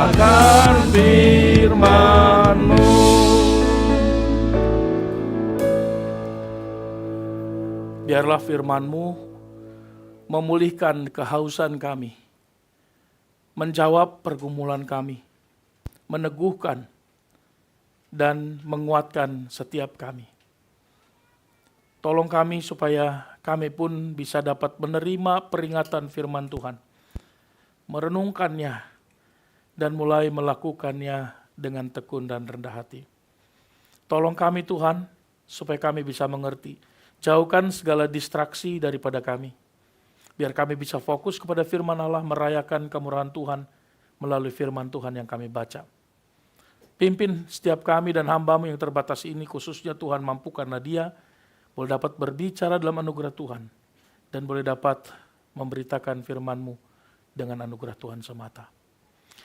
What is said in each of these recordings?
akan firman-Mu. Biarlah firman-Mu memulihkan kehausan kami, menjawab pergumulan kami, meneguhkan dan menguatkan setiap kami. Tolong kami supaya kami pun bisa dapat menerima peringatan firman Tuhan, merenungkannya, dan mulai melakukannya dengan tekun dan rendah hati. Tolong kami Tuhan, supaya kami bisa mengerti. Jauhkan segala distraksi daripada kami. Biar kami bisa fokus kepada firman Allah, merayakan kemurahan Tuhan melalui firman Tuhan yang kami baca. Pimpin setiap kami dan hamba-Mu yang terbatas ini, khususnya Tuhan mampukanlah dia, boleh dapat berbicara dalam anugerah Tuhan, dan boleh dapat memberitakan firman-Mu dengan anugerah Tuhan semata.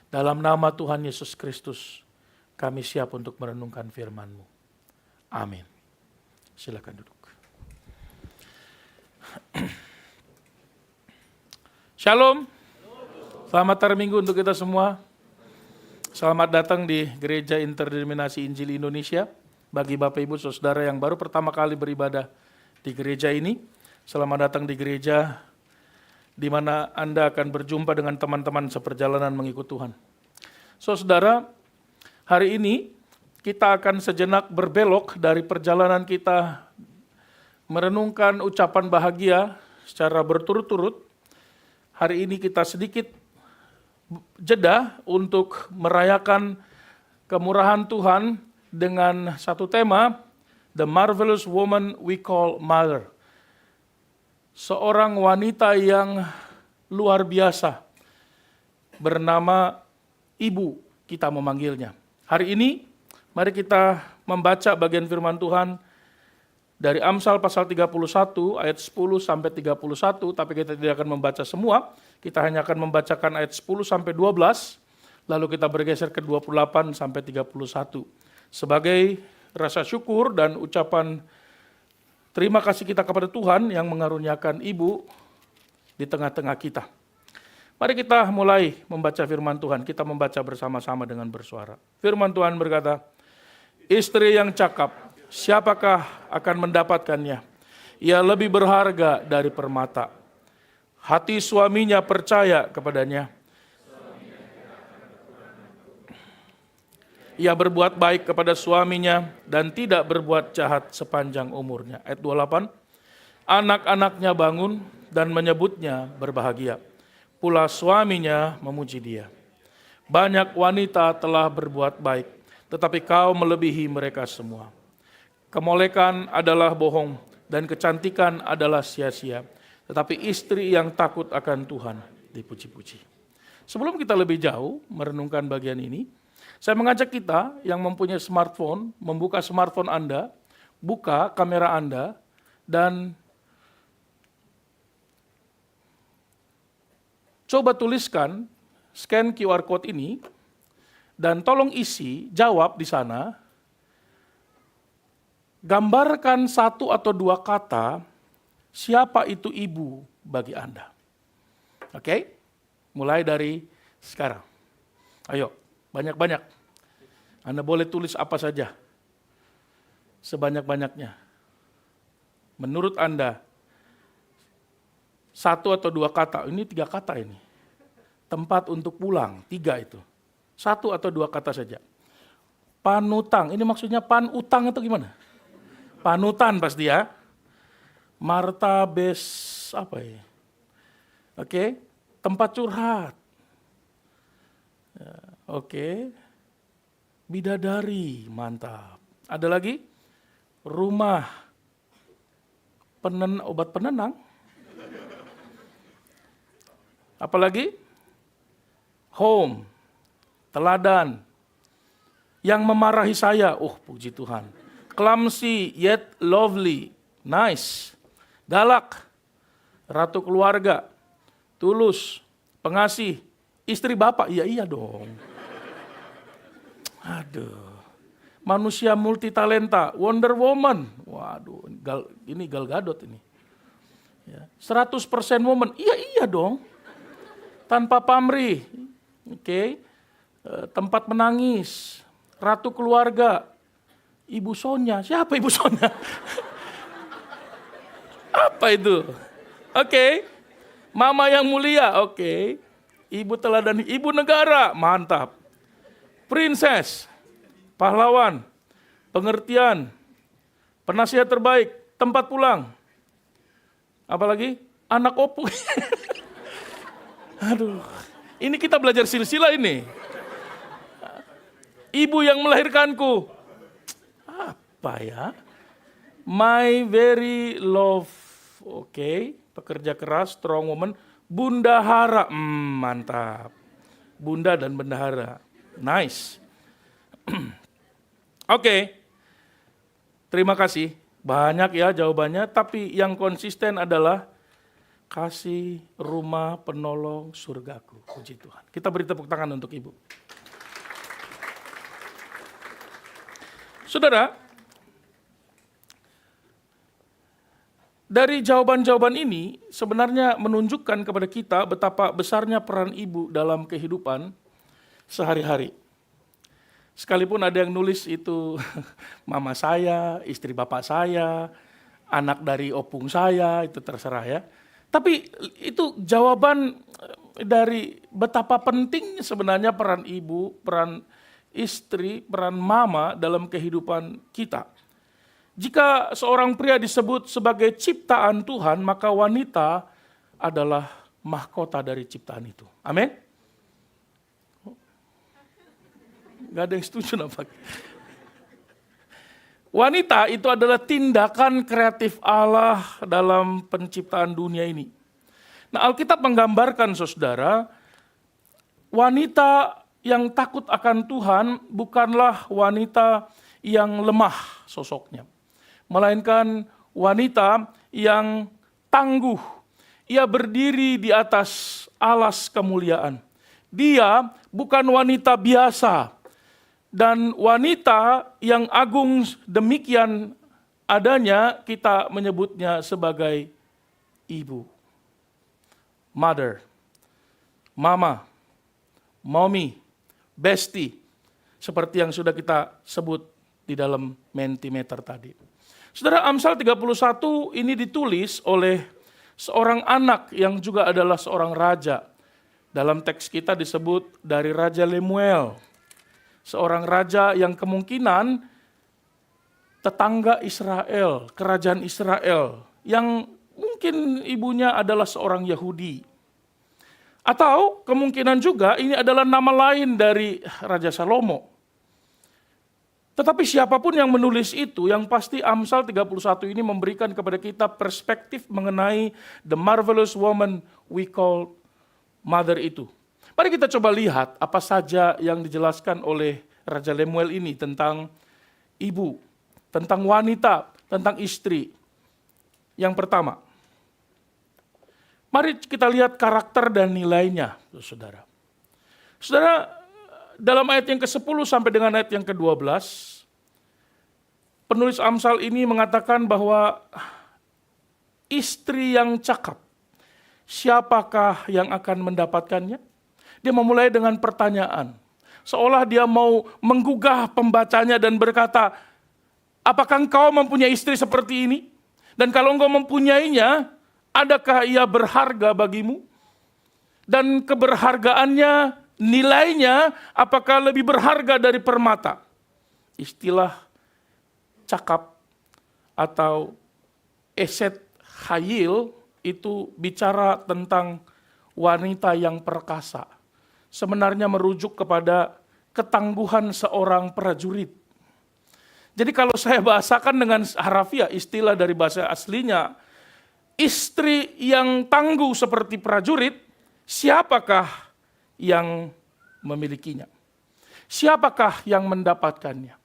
Dalam nama Tuhan Yesus Kristus, kami siap untuk merenungkan firman-Mu. Amin. Silakan duduk. Shalom. Selamat hari Minggu untuk kita semua. Selamat datang di Gereja Interdenominasi Injil Indonesia. Bagi Bapak Ibu Saudara yang baru pertama kali beribadah di gereja ini, selamat datang di gereja di mana Anda akan berjumpa dengan teman-teman seperjalanan mengikut Tuhan. Saudara, hari ini kita akan sejenak berbelok dari perjalanan kita merenungkan ucapan bahagia secara berturut-turut. Hari ini kita sedikit jeda untuk merayakan kemurahan Tuhan dengan satu tema, The Marvelous Woman We Call Mother. Seorang wanita yang luar biasa, bernama Ibu, kita memanggilnya. Hari ini, mari kita membaca bagian firman Tuhan dari Amsal pasal 31 ayat 10 sampai 31, tapi kita tidak akan membaca semua, kita hanya akan membacakan ayat 10 sampai 12, lalu kita bergeser ke 28 sampai 31. Sebagai rasa syukur dan ucapan terima kasih kita kepada Tuhan yang mengaruniakan Ibu di tengah-tengah kita. Mari kita mulai membaca firman Tuhan, kita membaca bersama-sama dengan bersuara. Firman Tuhan berkata, istri yang cakap, siapakah akan mendapatkannya? Ia lebih berharga dari permata. Hati suaminya percaya kepadanya. Ia berbuat baik kepada suaminya dan tidak berbuat jahat sepanjang umurnya. Ayat 28. Anak-anaknya bangun dan menyebutnya berbahagia. Pula suaminya memuji dia. Banyak wanita telah berbuat baik, tetapi kau melebihi mereka semua. Kemolekan adalah bohong dan kecantikan adalah sia-sia. Tetapi istri yang takut akan Tuhan dipuji-puji. Sebelum kita lebih jauh merenungkan bagian ini, saya mengajak kita yang mempunyai smartphone, membuka smartphone Anda, buka kamera Anda, dan coba tuliskan, scan QR code ini, dan tolong isi, jawab di sana. Gambarkan satu atau dua kata, siapa itu ibu bagi Anda. Oke? Mulai dari sekarang. Ayo, banyak-banyak. Anda boleh tulis apa saja, sebanyak-banyaknya. Menurut Anda, satu atau dua kata, ini 3 kata ini. Tempat untuk pulang, 3 itu. Satu atau dua kata saja. Panutang, ini maksudnya panutang atau gimana? Panutan pasti ya. Martabes apa ya? Oke, tempat curhat. Oke. Bidadari, mantap. Ada lagi? Rumah obat penenang. Apalagi? Home, teladan. Yang memarahi saya, puji Tuhan. Clumsy yet lovely, nice. Galak, ratu keluarga, tulus, pengasih, istri bapak, iya dong. Aduh, manusia multitalenta, Wonder Woman, waduh, ini Gal Gadot ini. Ya, 100% woman, iya dong. Tanpa pamrih, oke. tempat menangis, ratu keluarga, Ibu Sonya. Siapa Ibu Sonya? Apa itu? Oke. Mama yang mulia, oke. Ibu teladan, ibu negara, mantap. Princess, pahlawan, pengertian, penasihat terbaik, tempat pulang. Apalagi? Anak opung. Aduh, ini kita belajar silsilah ini. Ibu yang melahirkanku. Apa ya? My very love. Oke, pekerja keras, strong woman. Bundahara, mantap. Bunda dan bendahara. Nice. Oke. Terima kasih. Banyak ya jawabannya, tapi yang konsisten adalah kasih rumah penolong surgaku. Puji Tuhan. Kita beri tepuk tangan untuk Ibu. Saudara, dari jawaban-jawaban ini sebenarnya menunjukkan kepada kita betapa besarnya peran ibu dalam kehidupan sehari-hari. Sekalipun ada yang nulis itu mama saya, istri bapak saya, anak dari opung saya, itu terserah ya. Tapi itu jawaban dari betapa pentingnya sebenarnya peran ibu, peran istri, peran mama dalam kehidupan kita. Jika seorang pria disebut sebagai ciptaan Tuhan, maka wanita adalah mahkota dari ciptaan itu. Amin? Gak ada yang setuju nampak. Wanita itu adalah tindakan kreatif Allah dalam penciptaan dunia ini. Nah, Alkitab menggambarkan, saudara, wanita yang takut akan Tuhan bukanlah wanita yang lemah sosoknya, melainkan wanita yang tangguh. Ia berdiri di atas alas kemuliaan. Dia bukan wanita biasa. Dan wanita yang agung demikian adanya, kita menyebutnya sebagai ibu. Mother, mama, mommy, bestie. Seperti yang sudah kita sebut di dalam Mentimeter tadi. Saudara, Amsal 31 ini ditulis oleh seorang anak yang juga adalah seorang raja. Dalam teks kita disebut dari Raja Lemuel. Seorang raja yang kemungkinan tetangga Israel, kerajaan Israel, yang mungkin ibunya adalah seorang Yahudi. Atau kemungkinan juga ini adalah nama lain dari Raja Salomo. Tetapi siapapun yang menulis itu, yang pasti Amsal 31 ini memberikan kepada kita perspektif mengenai the marvelous woman we call mother itu. Mari kita coba lihat apa saja yang dijelaskan oleh Raja Lemuel ini tentang ibu, tentang wanita, tentang istri. Yang pertama, mari kita lihat karakter dan nilainya, saudara. Saudara, dalam ayat yang ke-10 sampai dengan ayat yang ke-12, penulis Amsal ini mengatakan bahwa istri yang cakap, siapakah yang akan mendapatkannya? Dia memulai dengan pertanyaan, seolah dia mau menggugah pembacanya dan berkata, apakah engkau mempunyai istri seperti ini? Dan kalau engkau mempunyainya, adakah ia berharga bagimu? Dan keberhargaannya, nilainya, apakah lebih berharga dari permata? Istilah cakap atau eset hayil itu bicara tentang wanita yang perkasa. Sebenarnya merujuk kepada ketangguhan seorang prajurit. Jadi kalau saya bahasakan dengan harafiah, istilah dari bahasa aslinya, istri yang tangguh seperti prajurit, siapakah yang memilikinya? Siapakah yang mendapatkannya?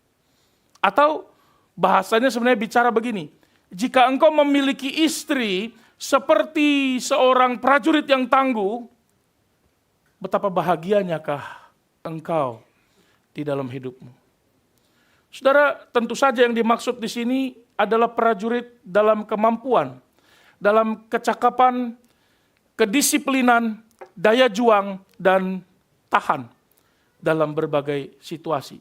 Atau bahasanya sebenarnya bicara begini, jika engkau memiliki istri seperti seorang prajurit yang tangguh, betapa bahagianyakah engkau di dalam hidupmu. Saudara, tentu saja yang dimaksud di sini adalah prajurit dalam kemampuan, dalam kecakapan, kedisiplinan, daya juang, dan tahan. dalam berbagai situasi.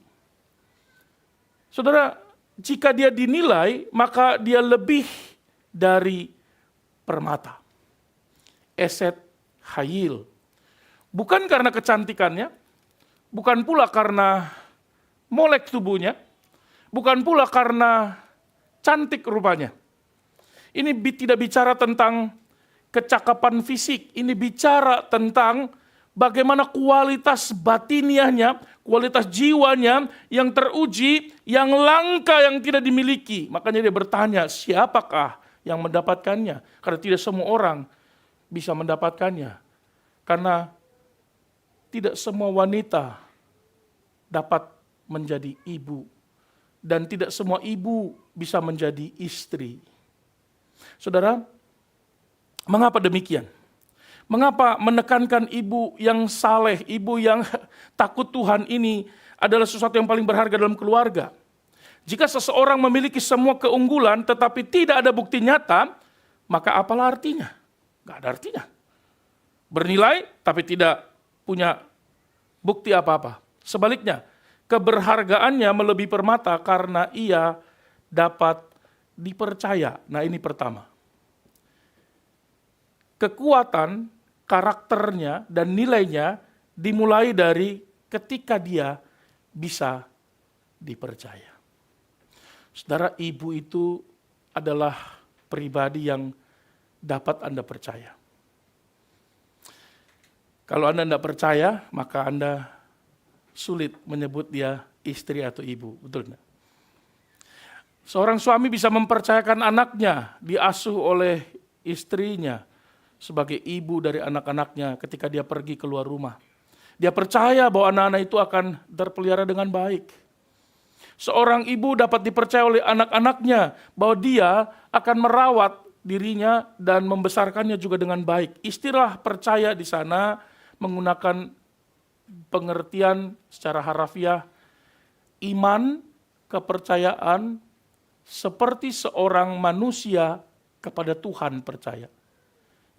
Saudara, jika dia dinilai, maka dia lebih dari permata. Eset Hayil. Bukan karena kecantikannya, bukan pula karena molek tubuhnya, bukan pula karena cantik rupanya. Ini tidak bicara tentang kecakapan fisik, ini bicara tentang bagaimana kualitas batiniahnya, kualitas jiwanya yang teruji, yang langka, yang tidak dimiliki. Makanya dia bertanya, siapakah yang mendapatkannya? Karena tidak semua orang bisa mendapatkannya. Karena tidak semua wanita dapat menjadi ibu. Dan tidak semua ibu bisa menjadi istri. Saudara, mengapa demikian? Mengapa menekankan ibu yang saleh, ibu yang takut Tuhan ini adalah sesuatu yang paling berharga dalam keluarga? Jika seseorang memiliki semua keunggulan tetapi tidak ada bukti nyata, maka apalah artinya? Gak ada artinya. Bernilai tapi tidak punya bukti apa-apa. Sebaliknya, keberhargaannya melebihi permata karena ia dapat dipercaya. Nah, ini pertama. Kekuatan karakternya dan nilainya dimulai dari ketika dia bisa dipercaya. Saudara, ibu itu adalah pribadi yang dapat Anda percaya. Kalau Anda tidak percaya, maka Anda sulit menyebut dia istri atau ibu. Betul tidak? Seorang suami bisa mempercayakan anaknya diasuh oleh istrinya sebagai ibu dari anak-anaknya ketika dia pergi keluar rumah. Dia percaya bahwa anak-anak itu akan terpelihara dengan baik. Seorang ibu dapat dipercaya oleh anak-anaknya bahwa dia akan merawat dirinya dan membesarkannya juga dengan baik. Istilah percaya di sana menggunakan pengertian secara harafiah iman, kepercayaan seperti seorang manusia kepada Tuhan percaya.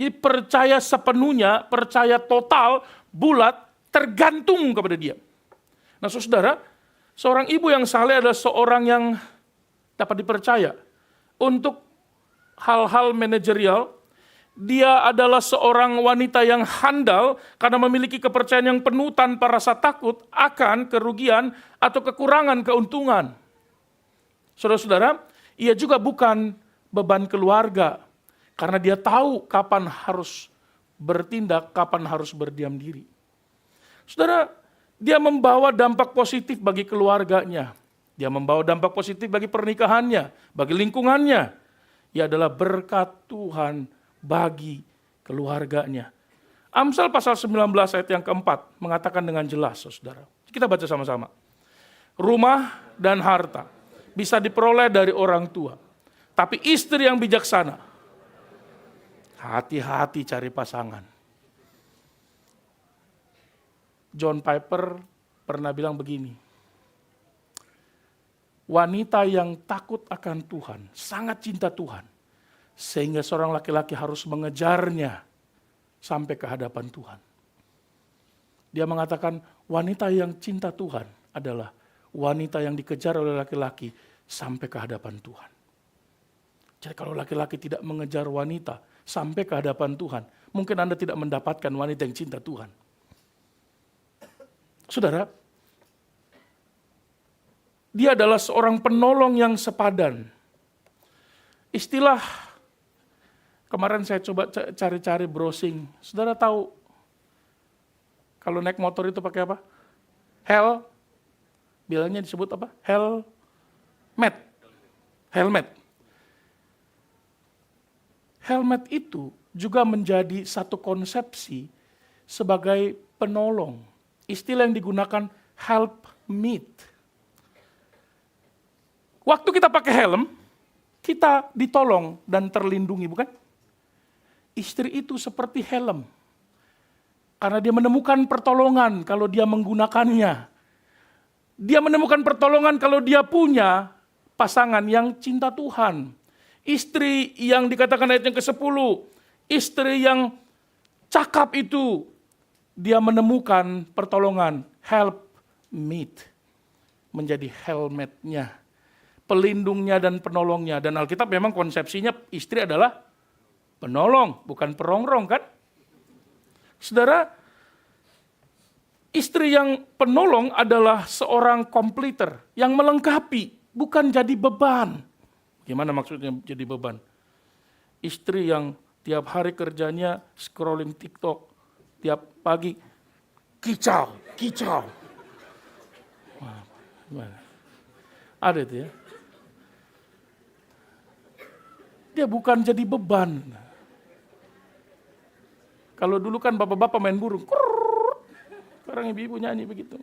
Jadi percaya sepenuhnya, percaya total, bulat, tergantung kepada dia. Nah saudara, seorang ibu yang saleh adalah seorang yang dapat dipercaya untuk hal-hal manajerial. Dia adalah seorang wanita yang handal karena memiliki kepercayaan yang penuh tanpa rasa takut akan kerugian atau kekurangan keuntungan. Saudara-saudara, ia juga bukan beban keluarga karena dia tahu kapan harus bertindak, kapan harus berdiam diri. Saudara, dia membawa dampak positif bagi keluarganya. Dia membawa dampak positif bagi pernikahannya, bagi lingkungannya. Ia adalah berkat Tuhan bagi keluarganya. Amsal pasal 19 ayat yang keempat mengatakan dengan jelas, saudara. Kita baca sama-sama. Rumah dan harta bisa diperoleh dari orang tua. Tapi istri yang bijaksana, hati-hati cari pasangan. John Piper pernah bilang begini. Wanita yang takut akan Tuhan, sangat cinta Tuhan. Sehingga seorang laki-laki harus mengejarnya sampai ke hadapan Tuhan. Dia mengatakan wanita yang cinta Tuhan adalah wanita yang dikejar oleh laki-laki sampai ke hadapan Tuhan. Jadi kalau laki-laki tidak mengejar wanita sampai ke hadapan Tuhan, mungkin Anda tidak mendapatkan wanita yang cinta Tuhan. Saudara, dia adalah seorang penolong yang sepadan. Istilah kemarin saya coba cari-cari browsing. Saudara tahu kalau naik motor itu pakai apa? Bilangnya disebut apa? Helmet. Helmet itu juga menjadi satu konsepsi sebagai penolong. Istilah yang digunakan helpmeet. Waktu kita pakai helm, kita ditolong dan terlindungi, bukan? Istri itu seperti helm. Karena dia menemukan pertolongan kalau dia menggunakannya. Dia menemukan pertolongan kalau dia punya pasangan yang cinta Tuhan. Istri yang dikatakan ayat yang ke-10, istri yang cakap itu, dia menemukan pertolongan, help meet, menjadi helmetnya, pelindungnya dan penolongnya. Dan Alkitab memang konsepsinya istri adalah penolong, bukan perongrong kan? Saudara, istri yang penolong adalah seorang kompleter yang melengkapi, bukan jadi beban. Gimana maksudnya jadi beban? Istri yang tiap hari kerjanya scrolling TikTok, tiap pagi kicau. Wah, gimana? Ada itu ya. Dia bukan jadi beban. Kalau dulu kan bapak-bapak main burung, sekarang ibu-ibu nyanyi begitu.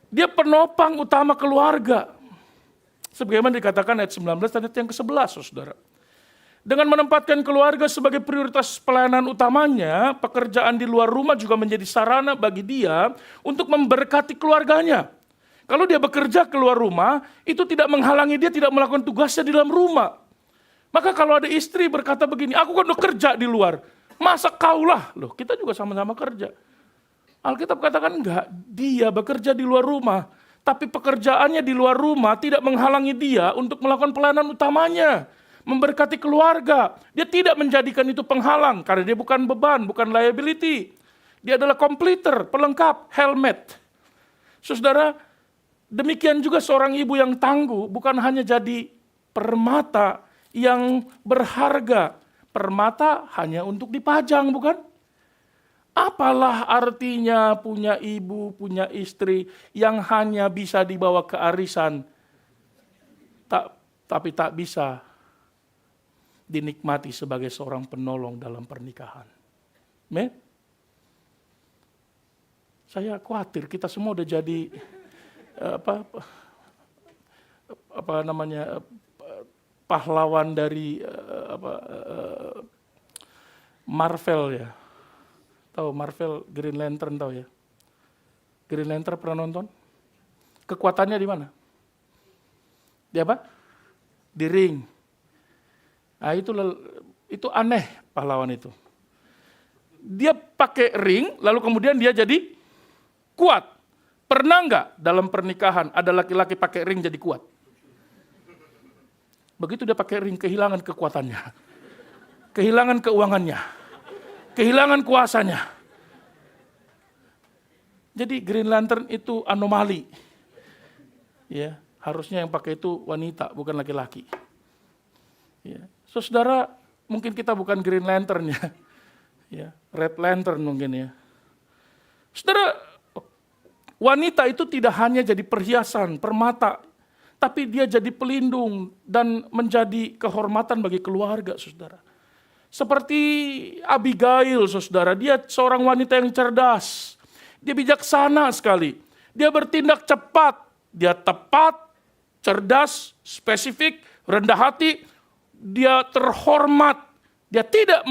Dia penopang utama keluarga. Sebagaimana dikatakan ayat 19 dan ayat yang ke-11, saudara. Dengan menempatkan keluarga sebagai prioritas pelayanan utamanya, pekerjaan di luar rumah juga menjadi sarana bagi dia untuk memberkati keluarganya. Kalau dia bekerja keluar rumah, itu tidak menghalangi dia tidak melakukan tugasnya di dalam rumah. Maka kalau ada istri berkata begini, aku kan udah kerja di luar, masa kaulah? Loh, kita juga sama-sama kerja. Alkitab katakan enggak, dia bekerja di luar rumah, tapi pekerjaannya di luar rumah tidak menghalangi dia untuk melakukan pelayanan utamanya, memberkati keluarga. Dia tidak menjadikan itu penghalang, karena dia bukan beban, bukan liability. Dia adalah kompleter, pelengkap, helmet. Saudara, demikian juga seorang ibu yang tangguh bukan hanya jadi permata yang berharga. Permata hanya untuk dipajang, bukan? Apalah artinya punya ibu, punya istri yang hanya bisa dibawa ke arisan, tapi tak bisa dinikmati sebagai seorang penolong dalam pernikahan. Saya khawatir kita semua udah jadi pahlawan dari Marvel ya. Tahu Marvel, Green Lantern tahu ya? Green Lantern pernah nonton? Kekuatannya di mana? Di apa? Di ring. Nah, itu aneh pahlawan itu. Dia pakai ring, lalu kemudian dia jadi kuat. Pernah nggak dalam pernikahan ada laki-laki pakai ring jadi kuat? Begitu dia pakai ring, kehilangan kekuatannya, kehilangan keuangannya, kehilangan kuasanya. Jadi Green Lantern itu anomali. Ya, harusnya yang pakai itu wanita, bukan laki-laki. Ya. So, saudara, mungkin kita bukan Green Lantern ya, Red Lantern mungkin ya. Saudara, wanita itu tidak hanya jadi perhiasan, permata, tapi dia jadi pelindung dan menjadi kehormatan bagi keluarga, saudara. Seperti Abigail, saudara, dia seorang wanita yang cerdas, dia bijaksana sekali, dia bertindak cepat, dia tepat, cerdas, spesifik, rendah hati, dia terhormat, dia tidak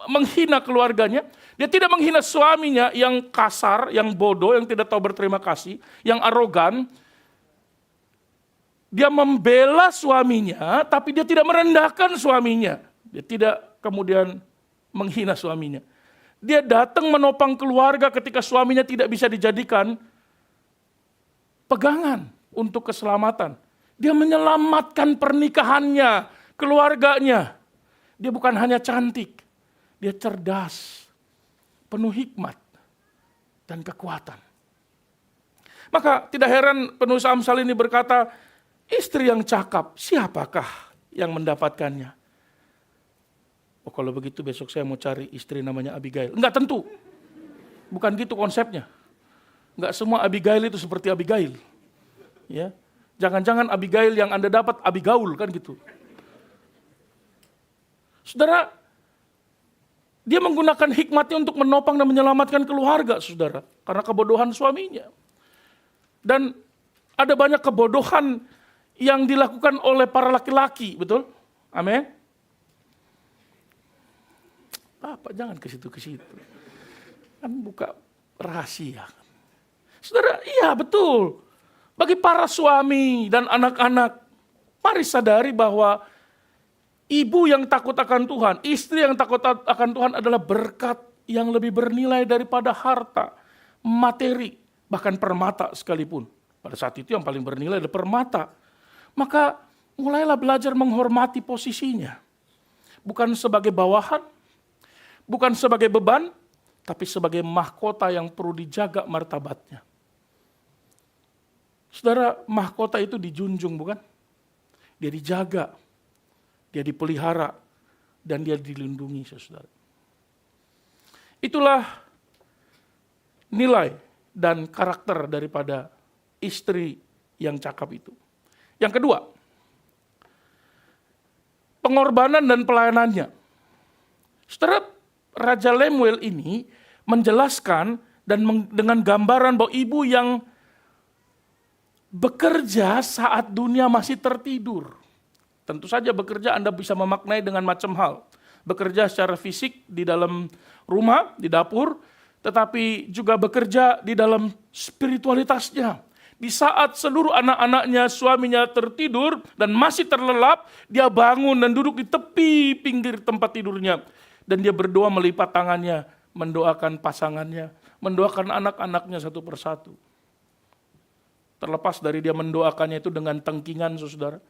menghina keluarganya, dia tidak menghina suaminya yang kasar, yang bodoh, yang tidak tahu berterima kasih, yang arogan. Dia membela suaminya, tapi dia tidak merendahkan suaminya. Dia tidak kemudian menghina suaminya. Dia datang menopang keluarga ketika suaminya tidak bisa dijadikan pegangan untuk keselamatan. Dia menyelamatkan pernikahannya, keluarganya. Dia bukan hanya cantik, dia cerdas, penuh hikmat dan kekuatan. Maka tidak heran penulis Amsal ini berkata, istri yang cakap, siapakah yang mendapatkannya? Oh, kalau begitu besok saya mau cari istri namanya Abigail. Enggak tentu. Bukan gitu konsepnya. Enggak semua Abigail itu seperti Abigail. Ya. Jangan-jangan Abigail yang Anda dapat Abigaul kan gitu. Saudara, dia menggunakan hikmatnya untuk menopang dan menyelamatkan keluarga, saudara. Karena kebodohan suaminya. Dan ada banyak kebodohan yang dilakukan oleh para laki-laki, betul? Amin. Bapak jangan ke situ. Kan buka rahasia. Saudara, iya betul. Bagi para suami dan anak-anak, mari sadari bahwa ibu yang takut akan Tuhan, istri yang takut akan Tuhan adalah berkat yang lebih bernilai daripada harta. materi, bahkan permata sekalipun. Pada saat itu yang paling bernilai adalah permata. Maka mulailah belajar menghormati posisinya. Bukan sebagai bawahan, bukan sebagai beban, tapi sebagai mahkota yang perlu dijaga martabatnya. Saudara, mahkota itu dijunjung, bukan? Dia dijaga, dia dipelihara, dan dia dilindungi, saudara. Itulah nilai dan karakter daripada istri yang cakap itu. Yang kedua, pengorbanan dan pelayanannya. Saudara, Raja Lemuel ini menjelaskan dan dengan gambaran bahwa ibu yang bekerja saat dunia masih tertidur. Tentu saja bekerja Anda bisa memaknai dengan macam hal. Bekerja secara fisik di dalam rumah, di dapur, tetapi juga bekerja di dalam spiritualitasnya. Di saat seluruh anak-anaknya, suaminya tertidur dan masih terlelap, dia bangun dan duduk di tepi pinggir tempat tidurnya. Dan dia berdoa melipat tangannya, mendoakan pasangannya, mendoakan anak-anaknya satu persatu. Terlepas dari dia mendoakannya itu dengan tengkingan, saudara.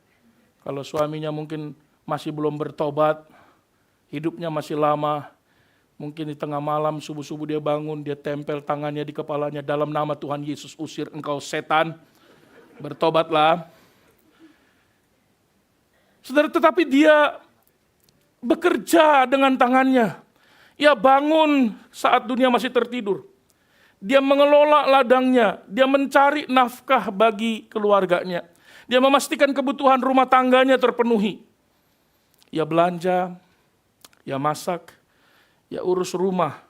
Kalau suaminya mungkin masih belum bertobat, hidupnya masih lama, mungkin di tengah malam, subuh-subuh dia bangun, dia tempel tangannya di kepalanya, dalam nama Tuhan Yesus usir engkau setan, bertobatlah. Saudara, tetapi dia bekerja dengan tangannya. Ia bangun saat dunia masih tertidur. Dia mengelola ladangnya, dia mencari nafkah bagi keluarganya. Dia memastikan kebutuhan rumah tangganya terpenuhi. Ia belanja, ia masak, ia urus rumah.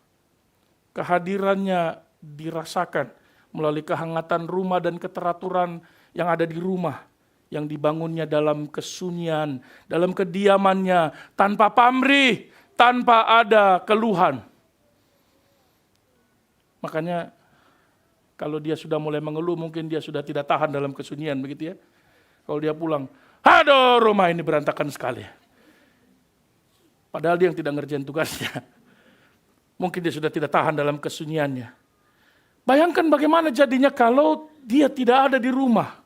Kehadirannya dirasakan melalui kehangatan rumah dan keteraturan yang ada di rumah, yang dibangunnya dalam kesunyian, dalam kediamannya, tanpa pamrih, tanpa ada keluhan. Makanya kalau dia sudah mulai mengeluh, mungkin dia sudah tidak tahan dalam kesunyian, begitu ya. Kalau dia pulang, aduh rumah ini berantakan sekali. Padahal dia yang tidak ngerjain tugasnya. Mungkin dia sudah tidak tahan dalam kesunyiannya. Bayangkan bagaimana jadinya kalau dia tidak ada di rumah.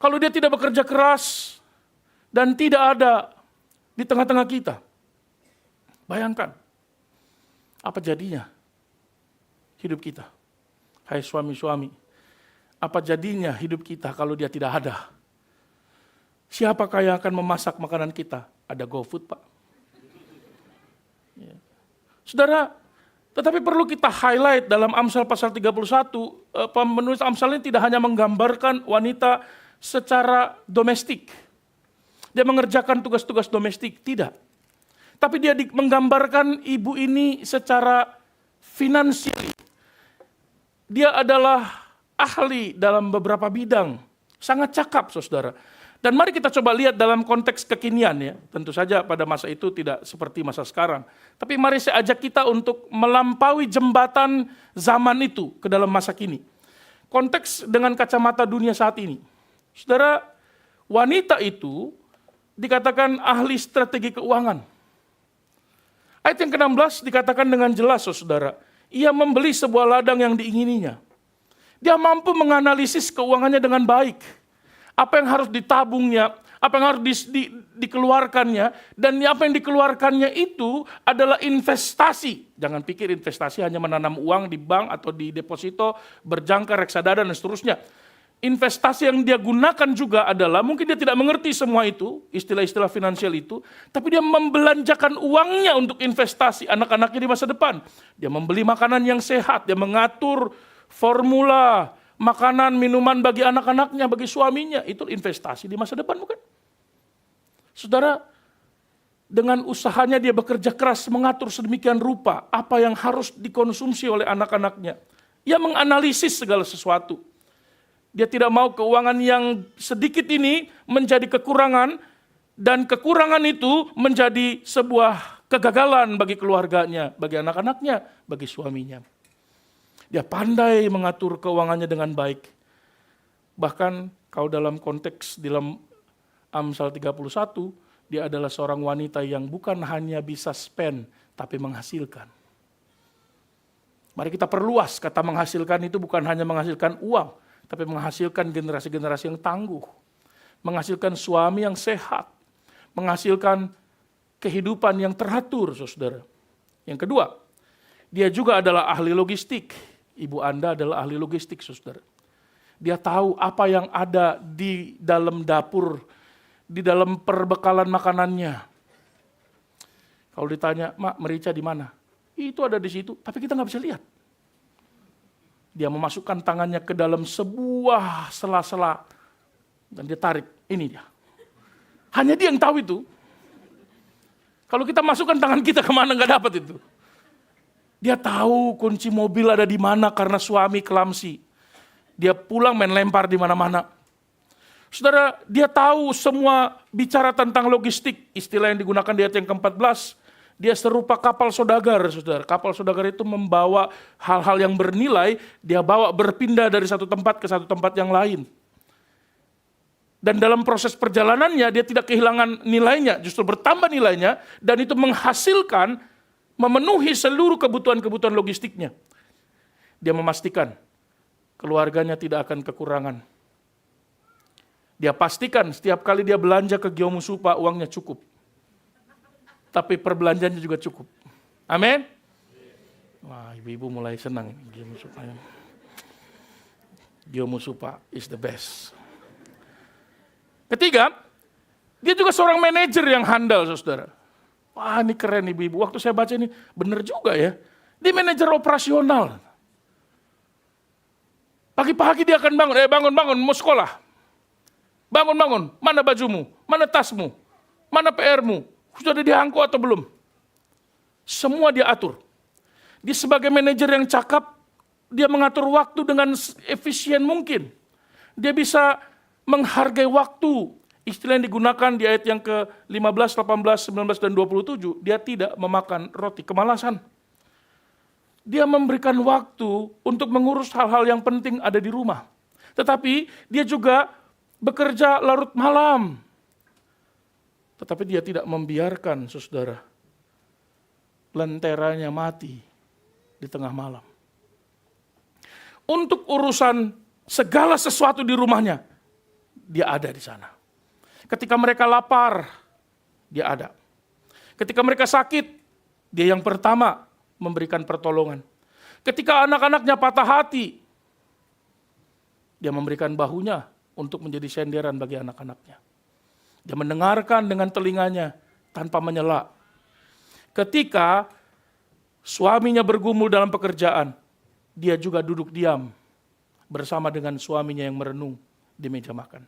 Kalau dia tidak bekerja keras dan tidak ada di tengah-tengah kita. Bayangkan, apa jadinya hidup kita? Hai suami-suami, apa jadinya hidup kita kalau dia tidak ada? Siapakah yang akan memasak makanan kita? Ada GoFood, Pak. Ya. Saudara, tetapi perlu kita highlight dalam Amsal pasal 31, penulis Amsal ini tidak hanya menggambarkan wanita secara domestik. Dia mengerjakan tugas-tugas domestik, tidak. Tapi dia menggambarkan ibu ini secara finansial. Dia adalah ahli dalam beberapa bidang. Sangat cakap, saudara. Dan mari kita coba lihat dalam konteks kekinian ya. Tentu saja pada masa itu tidak seperti masa sekarang. Tapi mari saya ajak kita untuk melampaui jembatan zaman itu ke dalam masa kini. Konteks dengan kacamata dunia saat ini. Saudara, wanita itu dikatakan ahli strategi keuangan. Ayat yang ke-16 dikatakan dengan jelas, saudara. Ia membeli sebuah ladang yang diingininya. Dia mampu menganalisis keuangannya dengan baik. Apa yang harus ditabungnya, apa yang harus dikeluarkannya, dan apa yang dikeluarkannya itu adalah investasi. Jangan pikir investasi hanya menanam uang di bank atau di deposito, berjangka, reksadana, dan seterusnya. Investasi yang dia gunakan juga adalah, mungkin dia tidak mengerti semua itu, istilah-istilah finansial itu, tapi dia membelanjakan uangnya untuk investasi anak-anaknya di masa depan. Dia membeli makanan yang sehat, dia mengatur formula makanan, minuman bagi anak-anaknya, bagi suaminya. Itu investasi di masa depan, bukan? Saudara, dengan usahanya dia bekerja keras mengatur sedemikian rupa apa yang harus dikonsumsi oleh anak-anaknya. Ia menganalisis segala sesuatu. Dia tidak mau keuangan yang sedikit ini menjadi kekurangan, dan kekurangan itu menjadi sebuah kegagalan bagi keluarganya, bagi anak-anaknya, bagi suaminya. Dia pandai mengatur keuangannya dengan baik. Bahkan kalau dalam konteks dalam Amsal 31, dia adalah seorang wanita yang bukan hanya bisa spend, tapi menghasilkan. Mari kita perluas, kata menghasilkan itu bukan hanya menghasilkan uang, tapi menghasilkan generasi-generasi yang tangguh, menghasilkan suami yang sehat, menghasilkan kehidupan yang teratur, saudara. Yang kedua, dia juga adalah ahli logistik. Ibu Anda adalah ahli logistik, saudara. Dia tahu apa yang ada di dalam dapur, di dalam perbekalan makanannya. Kalau ditanya, Mak, merica di mana? Itu ada di situ, tapi kita nggak bisa lihat. Dia memasukkan tangannya ke dalam sebuah sela-sela dan dia tarik, ini dia. Hanya dia yang tahu itu. Kalau kita masukkan tangan kita kemana nggak dapat itu. Dia tahu kunci mobil ada di mana karena suami kelamsi. Dia pulang main lempar di mana-mana. Saudara, dia tahu semua bicara tentang logistik, istilah yang digunakan di ayat yang ke-14. Dia serupa kapal saudagar, saudara. Kapal saudagar itu membawa hal-hal yang bernilai, dia bawa berpindah dari satu tempat ke satu tempat yang lain. Dan dalam proses perjalanannya, dia tidak kehilangan nilainya, justru bertambah nilainya, dan itu menghasilkan, memenuhi seluruh kebutuhan-kebutuhan logistiknya. Dia memastikan keluarganya tidak akan kekurangan. Dia pastikan setiap kali dia belanja ke Giomusupa, uangnya cukup. Tapi perbelanjaannya juga cukup. Amin. Wah, ibu-ibu mulai senang. Giomusupa is the best. Ketiga, dia juga seorang manajer yang handal, saudara. Wah, ini keren ibu-ibu. Waktu saya baca ini, benar juga ya. Dia manajer operasional. Pagi-pagi dia akan bangun, mau sekolah. Bangun, mana bajumu, mana tasmu, mana PR-mu. Sudah ada diangkut atau belum? Semua dia atur. Dia sebagai manajer yang cakap, dia mengatur waktu dengan efisien mungkin. Dia bisa menghargai waktu. Istilah yang digunakan di ayat yang ke-15, 18, 19, dan 27, dia tidak memakan roti, kemalasan. Dia memberikan waktu untuk mengurus hal-hal yang penting ada di rumah. Tetapi dia juga bekerja larut malam. Tetapi dia tidak membiarkan, saudara, lenteranya mati di tengah malam. Untuk urusan segala sesuatu di rumahnya, dia ada di sana. Ketika mereka lapar, dia ada. Ketika mereka sakit, dia yang pertama memberikan pertolongan. Ketika anak-anaknya patah hati, dia memberikan bahunya untuk menjadi senderan bagi anak-anaknya. Dia mendengarkan dengan telinganya tanpa menyela. Ketika suaminya bergumul dalam pekerjaan, dia juga duduk diam bersama dengan suaminya yang merenung di meja makan.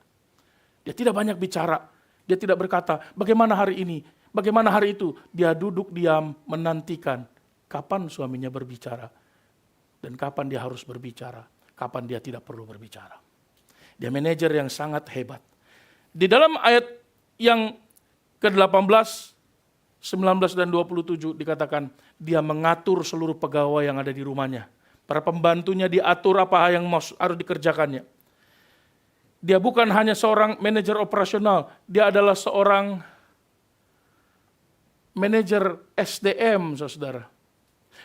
Dia tidak banyak bicara, dia tidak berkata, bagaimana hari ini, bagaimana hari itu. Dia duduk diam menantikan kapan suaminya berbicara dan kapan dia harus berbicara, kapan dia tidak perlu berbicara. Dia manajer yang sangat hebat. Di dalam ayat yang ke-18, 19 dan 27 dikatakan dia mengatur seluruh pegawai yang ada di rumahnya. Para pembantunya diatur apa yang harus dikerjakannya. Dia bukan hanya seorang manajer operasional, dia adalah seorang manajer SDM, saudara.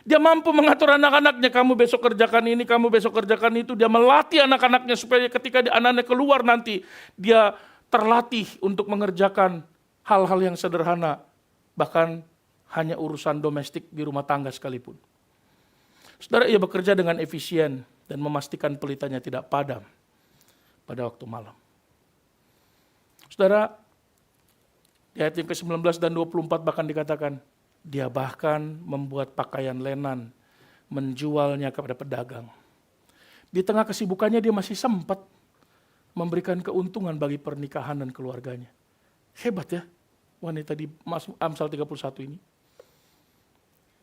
Dia mampu mengatur anak-anaknya, kamu besok kerjakan ini, kamu besok kerjakan itu. Dia melatih anak-anaknya supaya ketika anak-anaknya keluar nanti, dia terlatih untuk mengerjakan hal-hal yang sederhana, bahkan hanya urusan domestik di rumah tangga sekalipun. Saudara, ia bekerja dengan efisien dan memastikan pelitanya tidak padam pada waktu malam. Saudara, di ayat yang ke-19 dan 24 bahkan dikatakan, dia bahkan membuat pakaian lenan, menjualnya kepada pedagang. Di tengah kesibukannya dia masih sempat memberikan keuntungan bagi pernikahan dan keluarganya. Hebat ya wanita di Amsal 31 ini.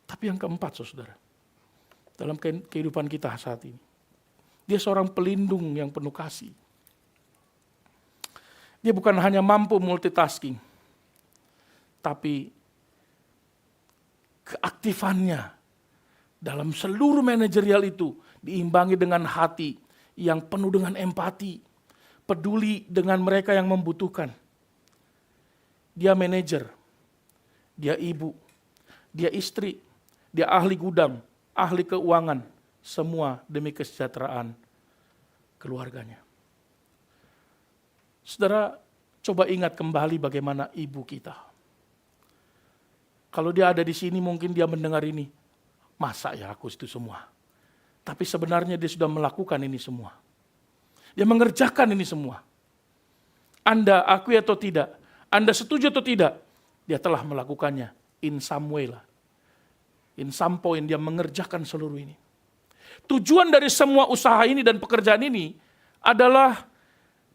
Tapi yang keempat, saudara, dalam kehidupan kita saat ini, dia seorang pelindung yang penuh kasih. Dia bukan hanya mampu multitasking, tapi keaktifannya dalam seluruh manajerial itu diimbangi dengan hati yang penuh dengan empati, peduli dengan mereka yang membutuhkan. Dia manajer, dia ibu, dia istri, dia ahli gudang, ahli keuangan, semua demi kesejahteraan keluarganya. Saudara, coba ingat kembali bagaimana ibu kita. Kalau dia ada di sini mungkin dia mendengar ini, masa ya aku itu semua. Tapi sebenarnya dia sudah melakukan ini semua. Dia mengerjakan ini semua. Anda akui atau tidak, Anda setuju atau tidak, dia telah melakukannya in some way lah. In some point dia mengerjakan seluruh ini. Tujuan dari semua usaha ini dan pekerjaan ini adalah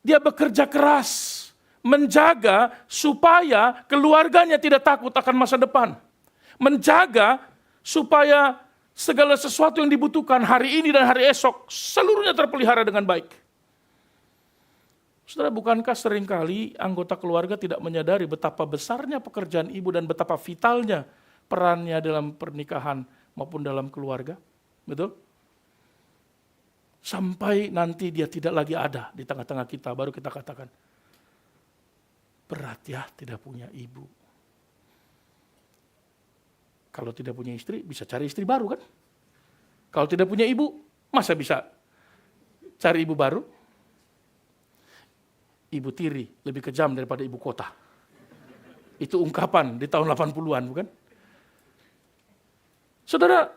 dia bekerja keras, menjaga supaya keluarganya tidak takut akan masa depan. Menjaga supaya segala sesuatu yang dibutuhkan hari ini dan hari esok, seluruhnya terpelihara dengan baik. Saudara, bukankah seringkali anggota keluarga tidak menyadari betapa besarnya pekerjaan ibu dan betapa vitalnya perannya dalam pernikahan maupun dalam keluarga? Betul? Sampai nanti dia tidak lagi ada di tengah-tengah kita, baru kita katakan, berat ya tidak punya ibu. Kalau tidak punya istri, bisa cari istri baru kan? Kalau tidak punya ibu, masa bisa cari ibu baru? Ibu tiri lebih kejam daripada ibu kota. Itu ungkapan di tahun 80-an, bukan? Saudara,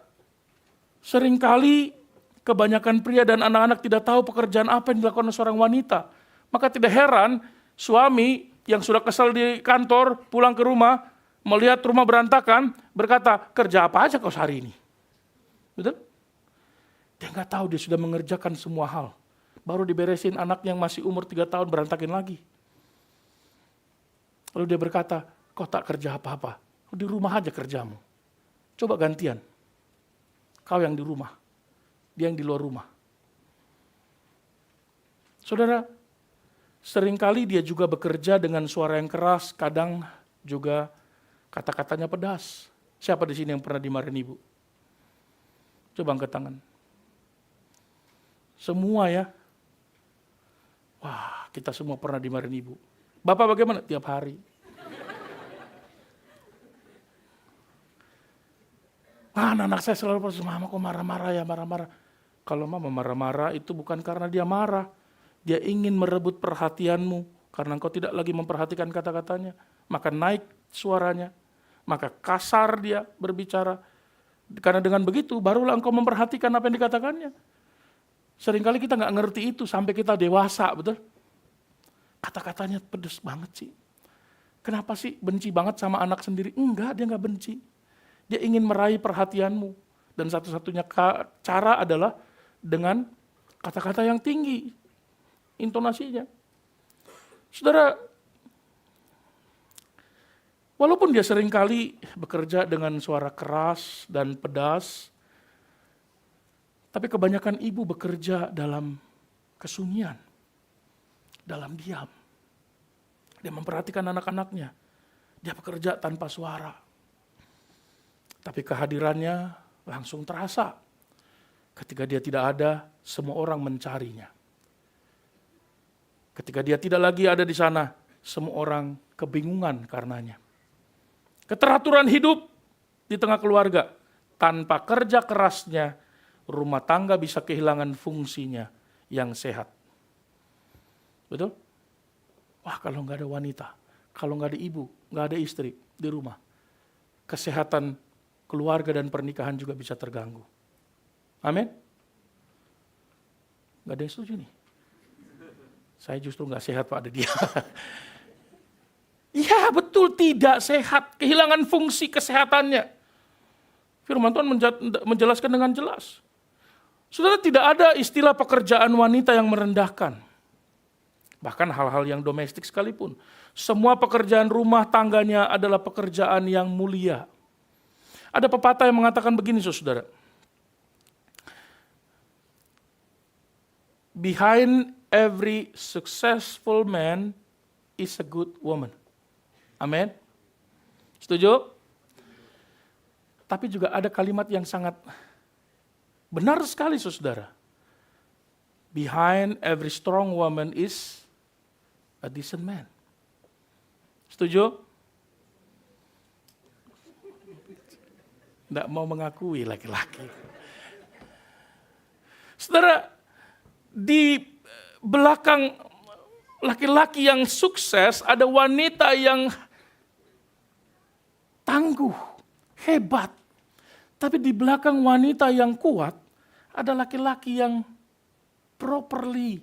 seringkali kebanyakan pria dan anak-anak tidak tahu pekerjaan apa yang dilakukan oleh seorang wanita. Maka tidak heran suami yang sudah kesal di kantor, pulang ke rumah, melihat rumah berantakan, berkata, kerja apa aja kau sehari ini? Betul? Dia nggak tahu dia sudah mengerjakan semua hal. Baru diberesin anak yang masih umur 3 tahun berantakin lagi. Lalu dia berkata, kau tak kerja apa-apa, di rumah aja kerjamu. Coba gantian. Kau yang di rumah, dia yang di luar rumah. Saudara, seringkali dia juga bekerja dengan suara yang keras, kadang juga kata-katanya pedas. Siapa di sini yang pernah dimarahin ibu? Coba angkat tangan. Semua ya. Wah, kita semua pernah dimarahin ibu. Bapak bagaimana? Tiap hari. Anak-anak saya selalu protes, mama kok marah-marah ya, marah-marah. Kalau mama marah-marah itu bukan karena dia marah. Dia ingin merebut perhatianmu. Karena engkau tidak lagi memperhatikan kata-katanya. Maka naik suaranya. Maka kasar dia berbicara. Karena dengan begitu barulah engkau memperhatikan apa yang dikatakannya. Seringkali kita nggak ngerti itu sampai kita dewasa, betul? Kata-katanya pedes banget sih. Kenapa sih benci banget sama anak sendiri? Enggak, dia nggak benci. Dia ingin meraih perhatianmu. Dan satu-satunya cara adalah dengan kata-kata yang tinggi. Intonasinya. Saudara, walaupun dia seringkali bekerja dengan suara keras dan pedas, tapi kebanyakan ibu bekerja dalam kesunyian, dalam diam. Dia memperhatikan anak-anaknya. Dia bekerja tanpa suara. Tapi kehadirannya langsung terasa. Ketika dia tidak ada, semua orang mencarinya. Ketika dia tidak lagi ada di sana, semua orang kebingungan karenanya. Keteraturan hidup di tengah keluarga. Tanpa kerja kerasnya, rumah tangga bisa kehilangan fungsinya yang sehat. Betul? Wah, kalau nggak ada wanita, kalau nggak ada ibu, nggak ada istri di rumah, kesehatan keluarga dan pernikahan juga bisa terganggu. Amin? Nggak ada yang setuju nih. Saya justru nggak sehat Pak, ada dia. Ya betul, tidak sehat, kehilangan fungsi kesehatannya. Firman Tuhan menjelaskan dengan jelas. Saudara, tidak ada istilah pekerjaan wanita yang merendahkan. Bahkan hal-hal yang domestik sekalipun. Semua pekerjaan rumah tangganya adalah pekerjaan yang mulia. Ada pepatah yang mengatakan begini, saudara. Behind every successful man is a good woman. Amin. Setuju? Tapi juga ada kalimat yang sangat benar sekali, saudara. Behind every strong woman is a decent man. Setuju? Tidak mau mengakui laki-laki. Saudara, di belakang laki-laki yang sukses ada wanita yang tangguh, hebat. Tapi di belakang wanita yang kuat ada laki-laki yang properly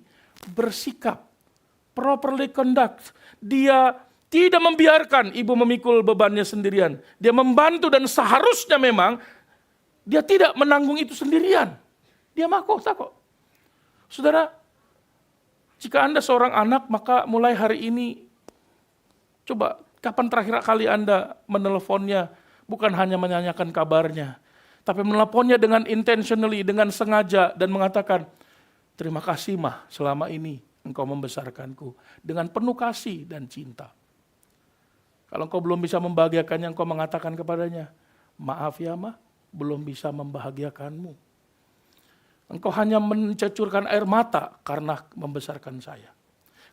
bersikap, properly conduct. Dia tidak membiarkan ibu memikul bebannya sendirian. Dia membantu dan seharusnya memang dia tidak menanggung itu sendirian. Dia mahkota kok. Saudara, jika Anda seorang anak, maka mulai hari ini, coba kapan terakhir kali Anda meneleponnya, bukan hanya menanyakan kabarnya, tapi meneleponnya dengan intentionally, dengan sengaja, dan mengatakan, terima kasih mah selama ini engkau membesarkanku, dengan penuh kasih dan cinta. Kalau engkau belum bisa membahagiakannya, engkau mengatakan kepadanya, maaf ya mah, belum bisa membahagiakanmu. Engkau hanya mencecurkan air mata karena membesarkan saya.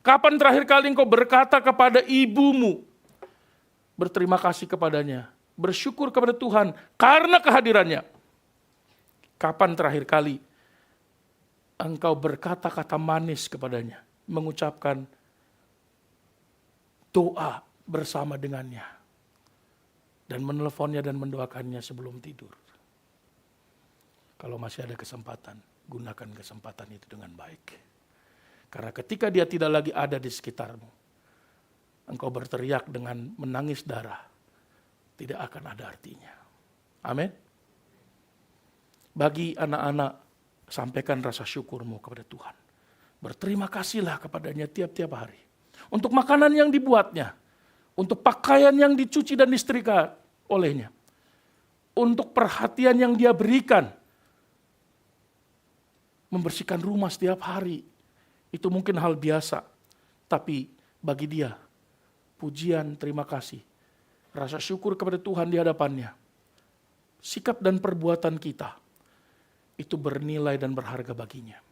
Kapan terakhir kali engkau berkata kepada ibumu, berterima kasih kepadanya, bersyukur kepada Tuhan karena kehadirannya? Kapan terakhir kali engkau berkata-kata manis kepadanya, mengucapkan doa bersama dengannya, dan meneleponnya dan mendoakannya sebelum tidur? Kalau masih ada kesempatan, gunakan kesempatan itu dengan baik. Karena ketika dia tidak lagi ada di sekitarmu, engkau berteriak dengan menangis darah, tidak akan ada artinya. Amin. Bagi anak-anak, sampaikan rasa syukurmu kepada Tuhan. Berterima kasihlah kepadanya tiap-tiap hari. Untuk makanan yang dibuatnya, untuk pakaian yang dicuci dan disetrika olehnya, untuk perhatian yang dia berikan, membersihkan rumah setiap hari. Itu mungkin hal biasa, tapi bagi dia, pujian, terima kasih, rasa syukur kepada Tuhan di hadapannya, sikap dan perbuatan kita, itu bernilai dan berharga baginya.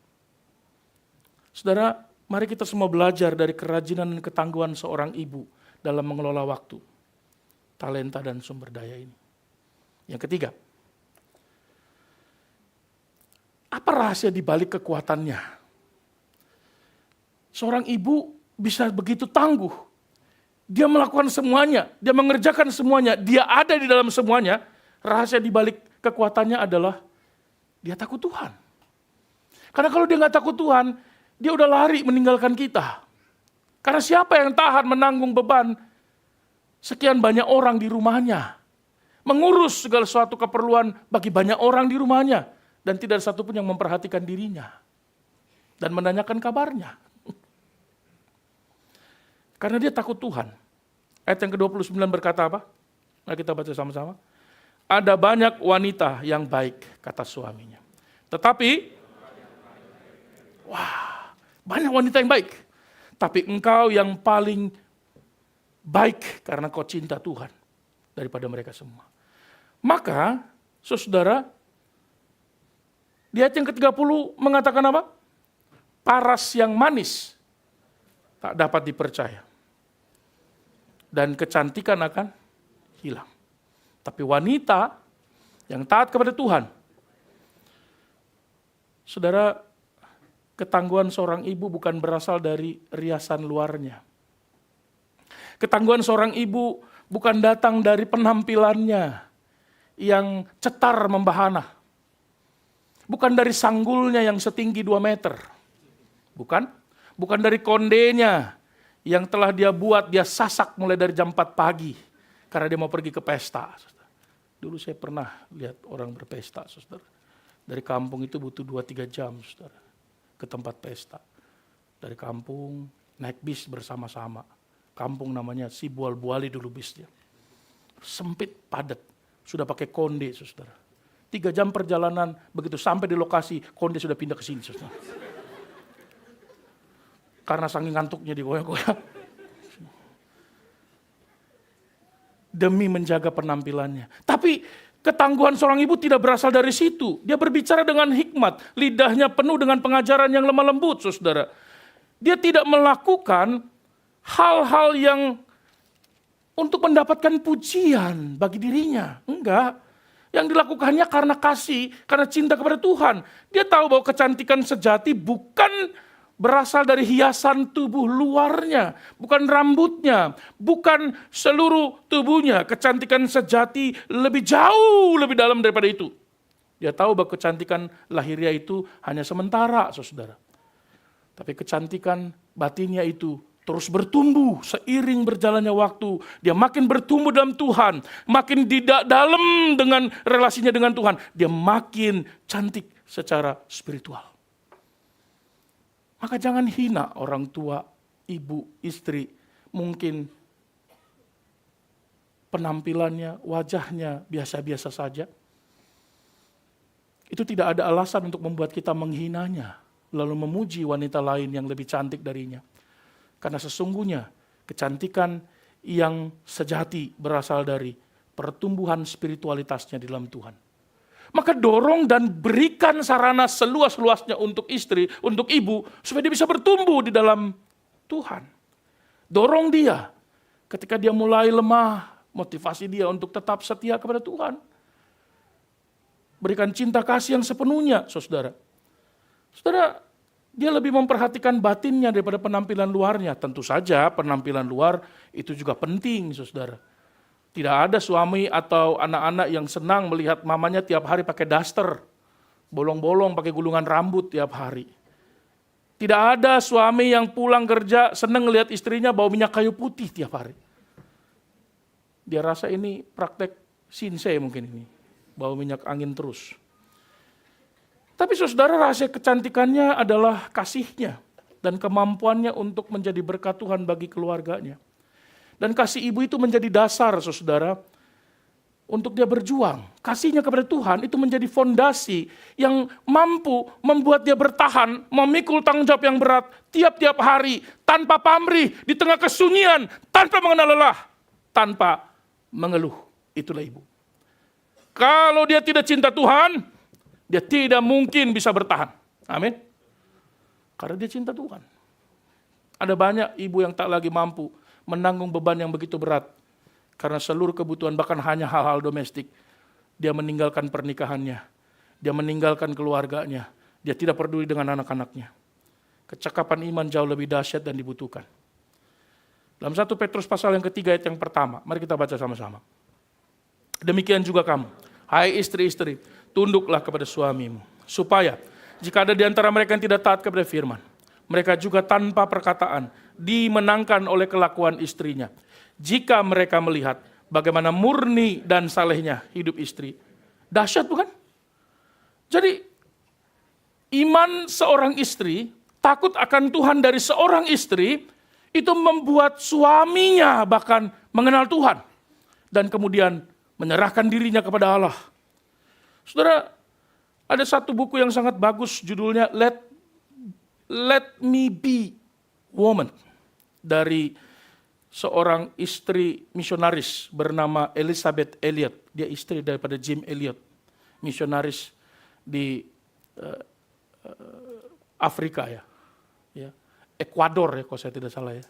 Saudara, mari kita semua belajar dari kerajinan dan ketangguhan seorang ibu dalam mengelola waktu, talenta dan sumber daya ini. Yang ketiga, apa rahasia di balik kekuatannya? Seorang ibu bisa begitu tangguh. Dia melakukan semuanya, dia mengerjakan semuanya, dia ada di dalam semuanya. Rahasia di balik kekuatannya adalah dia takut Tuhan. Karena kalau dia nggak takut Tuhan, dia udah lari meninggalkan kita. Karena siapa yang tahan menanggung beban sekian banyak orang di rumahnya, mengurus segala suatu keperluan bagi banyak orang di rumahnya, dan tidak ada satupun yang memperhatikan dirinya dan menanyakan kabarnya. Karena dia takut Tuhan. Ayat yang ke-29 berkata apa? Mari kita baca sama-sama. Ada banyak wanita yang baik, kata suaminya. Tetapi, banyak wanita yang baik. Tapi engkau yang paling baik karena kau cinta Tuhan daripada mereka semua. Maka, saudara, di ayat yang ke-30 mengatakan apa? Paras yang manis tak dapat dipercaya. Dan kecantikan akan hilang. Tapi wanita yang taat kepada Tuhan. Saudara, ketangguhan seorang ibu bukan berasal dari riasan luarnya. Ketangguhan seorang ibu bukan datang dari penampilannya yang cetar membahana. Bukan dari sanggulnya yang setinggi 2 meter. Bukan dari kondenya yang telah dia buat, dia sasak mulai dari jam 4 pagi. Karena dia mau pergi ke pesta. Dulu saya pernah lihat orang berpesta, saudara. Dari kampung itu butuh 2-3 jam, saudara, ke tempat pesta. Dari kampung, naik bis bersama-sama. Kampung namanya Sibual-Buali dulu bisnya. Sempit, padat. Sudah pakai konde, saudara. 3 jam perjalanan, begitu sampai di lokasi, konde sudah pindah ke sini. Saudara. Karena saking ngantuknya digoyang-goyang. Demi menjaga penampilannya. Tapi ketangguhan seorang ibu tidak berasal dari situ. Dia berbicara dengan hikmat. Lidahnya penuh dengan pengajaran yang lemah lembut, saudara. Dia tidak melakukan hal-hal yang untuk mendapatkan pujian bagi dirinya. Enggak. Yang dilakukannya karena kasih, karena cinta kepada Tuhan. Dia tahu bahwa kecantikan sejati bukan berasal dari hiasan tubuh luarnya, bukan rambutnya, bukan seluruh tubuhnya. Kecantikan sejati lebih jauh lebih dalam daripada itu. Dia tahu bahwa kecantikan lahiriah itu hanya sementara, saudara. Tapi kecantikan batinnya itu terus bertumbuh seiring berjalannya waktu. Dia makin bertumbuh dalam Tuhan, makin dalam dengan relasinya dengan Tuhan. Dia makin cantik secara spiritual. Maka jangan hina orang tua, ibu, istri. Mungkin penampilannya, wajahnya biasa-biasa saja. Itu tidak ada alasan untuk membuat kita menghinanya, lalu memuji wanita lain yang lebih cantik darinya. Karena sesungguhnya kecantikan yang sejati berasal dari pertumbuhan spiritualitasnya di dalam Tuhan. Maka dorong dan berikan sarana seluas-luasnya untuk istri, untuk ibu, supaya dia bisa bertumbuh di dalam Tuhan. Dorong dia ketika dia mulai lemah, motivasi dia untuk tetap setia kepada Tuhan. Berikan cinta kasih yang sepenuhnya, saudara. Saudara, dia lebih memperhatikan batinnya daripada penampilan luarnya. Tentu saja penampilan luar itu juga penting, saudara. Tidak ada suami atau anak-anak yang senang melihat mamanya tiap hari pakai daster, bolong-bolong pakai gulungan rambut tiap hari. Tidak ada suami yang pulang kerja senang melihat istrinya bawa minyak kayu putih tiap hari. Dia rasa ini praktek sinse mungkin ini, bawa minyak angin terus. Tapi saudara, rahasia kecantikannya adalah kasihnya dan kemampuannya untuk menjadi berkat Tuhan bagi keluarganya. Dan kasih ibu itu menjadi dasar, saudara, untuk dia berjuang. Kasihnya kepada Tuhan itu menjadi fondasi yang mampu membuat dia bertahan, memikul tanggung jawab yang berat tiap-tiap hari, tanpa pamrih, di tengah kesunyian, tanpa mengenal lelah, tanpa mengeluh. Itulah ibu. Kalau dia tidak cinta Tuhan, dia tidak mungkin bisa bertahan. Amin. Karena dia cinta Tuhan. Ada banyak ibu yang tak lagi mampu menanggung beban yang begitu berat. Karena seluruh kebutuhan, bahkan hanya hal-hal domestik. Dia meninggalkan pernikahannya. Dia meninggalkan keluarganya. Dia tidak peduli dengan anak-anaknya. Kecakapan iman jauh lebih dahsyat dan dibutuhkan. Dalam 1 Petrus pasal yang ketiga ayat yang pertama. Mari kita baca sama-sama. Demikian juga kamu, hai istri-istri, tunduklah kepada suamimu, supaya jika ada di antara mereka yang tidak taat kepada firman, mereka juga tanpa perkataan dimenangkan oleh kelakuan istrinya. Jika mereka melihat bagaimana murni dan salehnya hidup istri. Dahsyat bukan? Jadi iman seorang istri, takut akan Tuhan dari seorang istri, itu membuat suaminya bahkan mengenal Tuhan. Dan kemudian menyerahkan dirinya kepada Allah. Saudara, ada satu buku yang sangat bagus judulnya Let Me Be Woman dari seorang istri misionaris bernama Elizabeth Elliot. Dia istri daripada Jim Elliot, misionaris di Afrika ya. Ekuador ya kalau saya tidak salah ya.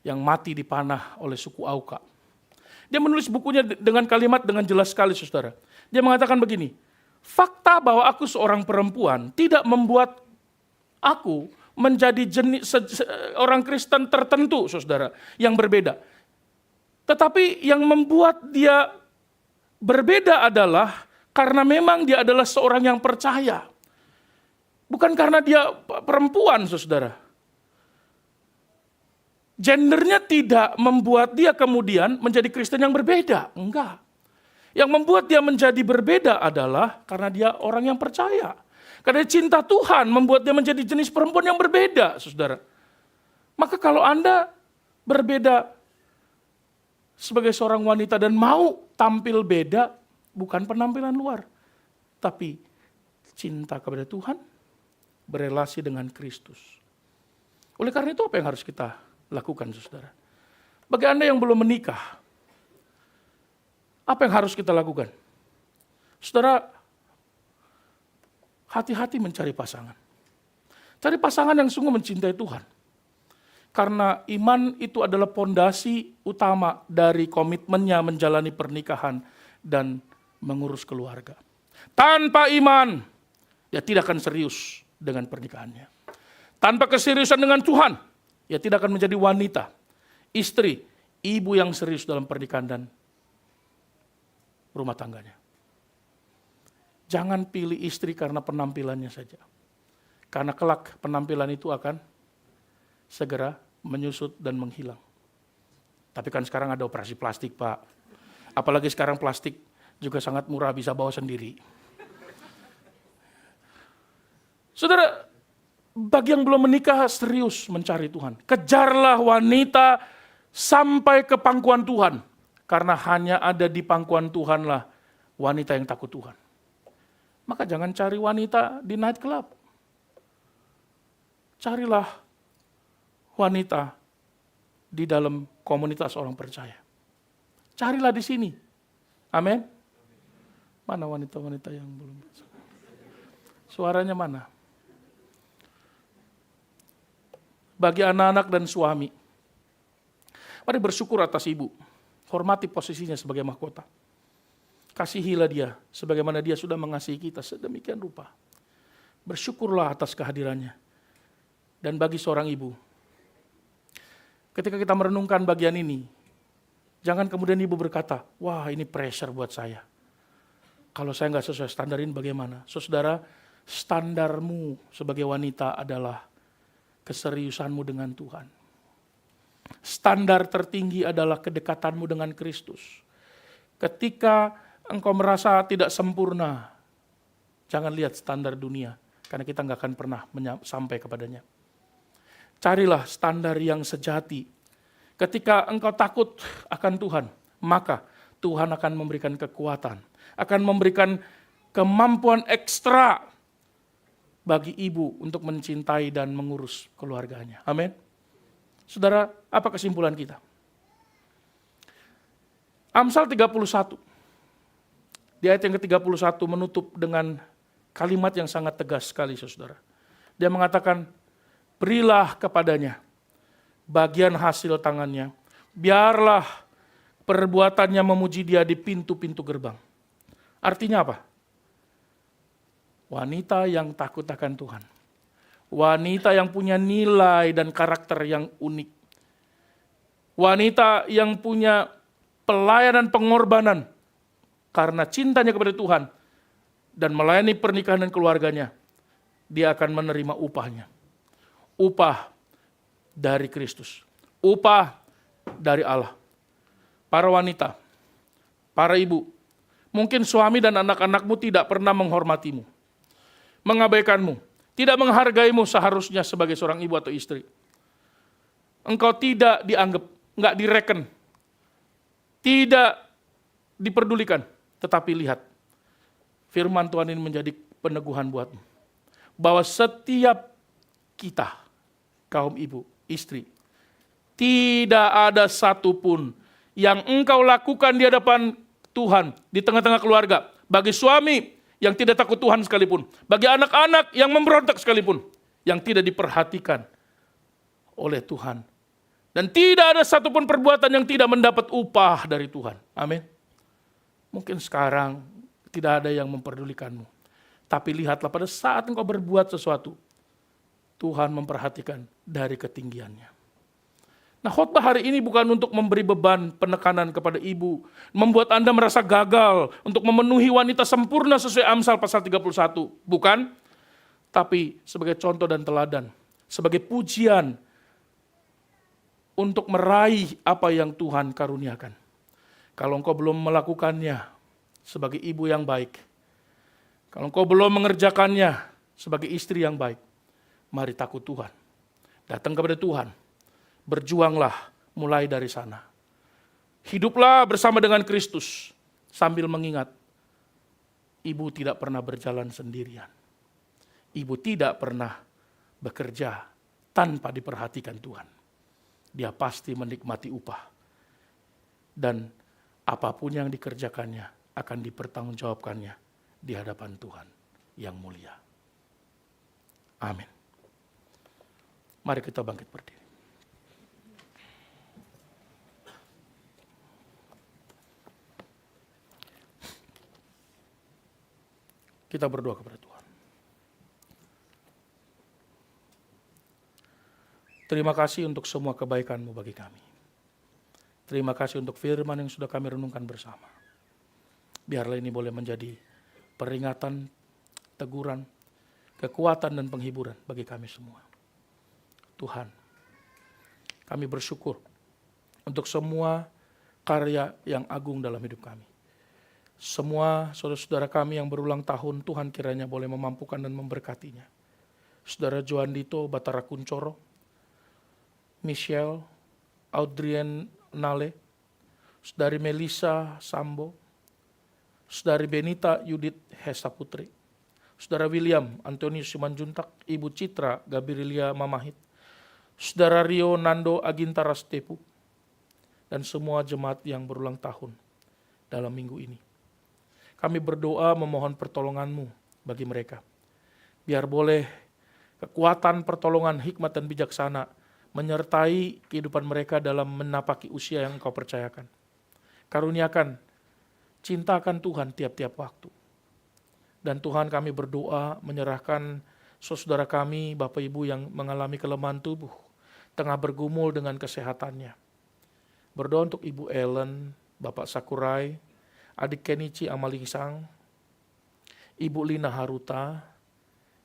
Yang mati dipanah oleh suku Auca. Dia menulis bukunya dengan kalimat dengan jelas sekali, saudara. Dia mengatakan begini, fakta bahwa aku seorang perempuan tidak membuat aku menjadi orang Kristen tertentu, saudara, yang berbeda. Tetapi yang membuat dia berbeda adalah karena memang dia adalah seorang yang percaya. Bukan karena dia perempuan, saudara. Gendernya tidak membuat dia kemudian menjadi Kristen yang berbeda. Enggak. Yang membuat dia menjadi berbeda adalah karena dia orang yang percaya. Karena cinta Tuhan membuat dia menjadi jenis perempuan yang berbeda, saudara. Maka kalau Anda berbeda sebagai seorang wanita dan mau tampil beda, bukan penampilan luar. Tapi cinta kepada Tuhan, berelasi dengan Kristus. Oleh karena itu apa yang harus kita lakukan, saudara? Bagi Anda yang belum menikah, apa yang harus kita lakukan? Saudara, hati-hati mencari pasangan. Cari pasangan yang sungguh mencintai Tuhan. Karena iman itu adalah pondasi utama dari komitmennya menjalani pernikahan dan mengurus keluarga. Tanpa iman, dia tidak akan serius dengan pernikahannya. Tanpa keseriusan dengan Tuhan, dia tidak akan menjadi wanita, istri, ibu yang serius dalam pernikahan dan rumah tangganya. Jangan pilih istri karena penampilannya saja. Karena kelak penampilan itu akan segera menyusut dan menghilang. Tapi kan sekarang ada operasi plastik, Pak. Apalagi sekarang plastik juga sangat murah, bisa bawa sendiri. Saudara, bagi yang belum menikah serius mencari Tuhan. Kejarlah wanita sampai ke pangkuan Tuhan. Karena hanya ada di pangkuan Tuhanlah wanita yang takut Tuhan. Maka jangan cari wanita di night club. Carilah wanita di dalam komunitas orang percaya. Carilah di sini. Amin. Mana wanita-wanita yang belum? Suaranya mana? Bagi anak-anak dan suami, mari bersyukur atas ibu. Hormati posisinya sebagai mahkota. Kasihilah dia sebagaimana dia sudah mengasihi kita sedemikian rupa. Bersyukurlah atas kehadirannya. Dan bagi seorang ibu, ketika kita merenungkan bagian ini, jangan kemudian ibu berkata, wah ini pressure buat saya. Kalau saya nggak sesuai standar ini bagaimana? Saudara, standarmu sebagai wanita adalah keseriusanmu dengan Tuhan. Standar tertinggi adalah kedekatanmu dengan Kristus. Ketika engkau merasa tidak sempurna, jangan lihat standar dunia, karena kita nggak akan pernah sampai kepadanya. Carilah standar yang sejati. Ketika engkau takut akan Tuhan, maka Tuhan akan memberikan kekuatan, akan memberikan kemampuan ekstra bagi ibu untuk mencintai dan mengurus keluarganya. Amin. Saudara, apa kesimpulan kita? Amsal 31. Di ayat yang ke-31 menutup dengan kalimat yang sangat tegas sekali, saudara. Dia mengatakan, berilah kepadanya bagian hasil tangannya, biarlah perbuatannya memuji dia di pintu-pintu gerbang. Artinya apa? Wanita yang takut akan Tuhan. Wanita yang punya nilai dan karakter yang unik. Wanita yang punya pelayanan pengorbanan karena cintanya kepada Tuhan dan melayani pernikahan dan keluarganya, dia akan menerima upahnya. Upah dari Kristus. Upah dari Allah. Para wanita, para ibu, mungkin suami dan anak-anakmu tidak pernah menghormatimu, mengabaikanmu, tidak menghargaimu seharusnya sebagai seorang ibu atau istri. Engkau tidak dianggap, enggak direken, tidak diperdulikan. Tetapi lihat, firman Tuhan ini menjadi peneguhan buatmu. Bahwa setiap kita, kaum ibu, istri, tidak ada satupun yang engkau lakukan di hadapan Tuhan, di tengah-tengah keluarga, bagi suami yang tidak takut Tuhan sekalipun, bagi anak-anak yang memberontak sekalipun, yang tidak diperhatikan oleh Tuhan. Dan tidak ada satupun perbuatan yang tidak mendapat upah dari Tuhan. Amin. Mungkin sekarang tidak ada yang memperdulikanmu. Tapi lihatlah pada saat engkau berbuat sesuatu, Tuhan memperhatikan dari ketinggiannya. Nah, khotbah hari ini bukan untuk memberi beban penekanan kepada ibu, membuat Anda merasa gagal untuk memenuhi wanita sempurna sesuai Amsal pasal 31. Bukan, tapi sebagai contoh dan teladan, sebagai pujian untuk meraih apa yang Tuhan karuniakan. Kalau engkau belum melakukannya sebagai ibu yang baik, kalau engkau belum mengerjakannya sebagai istri yang baik, mari takut Tuhan. Datang kepada Tuhan. Berjuanglah mulai dari sana. Hiduplah bersama dengan Kristus sambil mengingat ibu tidak pernah berjalan sendirian. Ibu tidak pernah bekerja tanpa diperhatikan Tuhan. Dia pasti menikmati upah. Dan apapun yang dikerjakannya akan dipertanggungjawabkannya di hadapan Tuhan yang mulia. Amin. Mari kita bangkit berdiri. Kita berdoa kepada Tuhan. Terima kasih untuk semua kebaikan-Mu bagi kami. Terima kasih untuk firman yang sudah kami renungkan bersama. Biarlah ini boleh menjadi peringatan, teguran, kekuatan dan penghiburan bagi kami semua. Tuhan, kami bersyukur untuk semua karya yang agung dalam hidup kami. Semua saudara-saudara kami yang berulang tahun, Tuhan kiranya boleh memampukan dan memberkatinya. Saudara Joandito Batara Kuncoro, Michelle, Audrien Nale, Saudari Melisa Sambo, Saudari Benita Yudit Hesa Putri, Saudara William Antonius Simanjuntak, Ibu Citra Gabirilia Mamahit, Saudara Rio Nando Agintara Stepu, dan semua jemaat yang berulang tahun dalam minggu ini. Kami berdoa memohon pertolongan-Mu bagi mereka. Biar boleh kekuatan, pertolongan, hikmat dan bijaksana menyertai kehidupan mereka dalam menapaki usia yang Engkau percayakan. Karuniakan cinta akan Tuhan tiap-tiap waktu. Dan Tuhan, kami berdoa menyerahkan saudara kami, Bapak Ibu yang mengalami kelemahan tubuh, tengah bergumul dengan kesehatannya. Berdoa untuk Ibu Ellen, Bapak Sakurai, adik Kenichi Amalingsang, Ibu Lina Haruta,